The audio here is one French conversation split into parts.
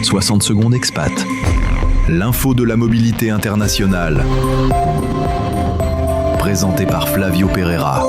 60 secondes expat. L'info de la mobilité internationale. Présenté par Flavio Pereira.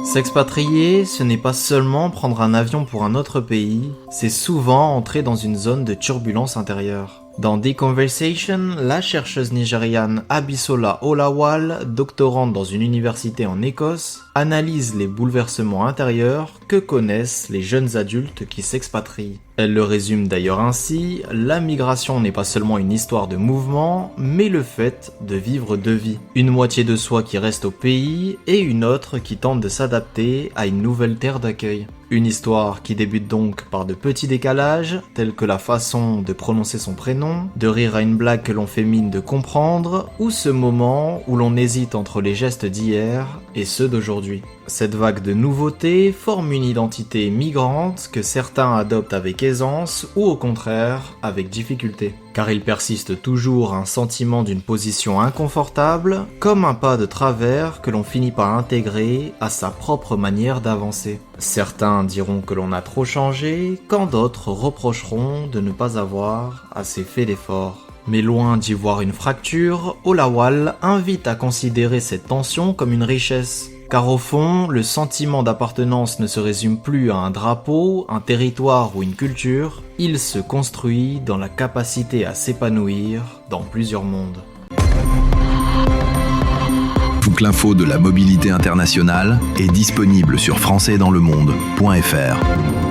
S'expatrier, ce n'est pas seulement prendre un avion pour un autre pays, c'est souvent entrer dans une zone de turbulence intérieure. Dans The Conversation, la chercheuse nigériane Abisola Olawale, doctorante dans une université en Écosse, analyse les bouleversements intérieurs que connaissent les jeunes adultes qui s'expatrient. Elle le résume d'ailleurs ainsi, la migration n'est pas seulement une histoire de mouvement, mais le fait de vivre deux vies. Une moitié de soi qui reste au pays et une autre qui tente de s'adapter à une nouvelle terre d'accueil. Une histoire qui débute donc par de petits décalages, tels que la façon de prononcer son prénom, de rire à une blague que l'on fait mine de comprendre, ou ce moment où l'on hésite entre les gestes d'hier et ceux d'aujourd'hui. Cette vague de nouveautés forme une identité migrante que certains adoptent avec aisance ou au contraire avec difficulté. Car il persiste toujours un sentiment d'une position inconfortable, comme un pas de travers que l'on finit par intégrer à sa propre manière d'avancer. Certains diront que l'on a trop changé, quand d'autres reprocheront de ne pas avoir assez fait d'efforts. Mais loin d'y voir une fracture, Olawale invite à considérer cette tension comme une richesse. Car au fond, le sentiment d'appartenance ne se résume plus à un drapeau, un territoire ou une culture, il se construit dans la capacité à s'épanouir dans plusieurs mondes. Toute l'info de la mobilité internationale est disponible sur françaisdanslemonde.fr.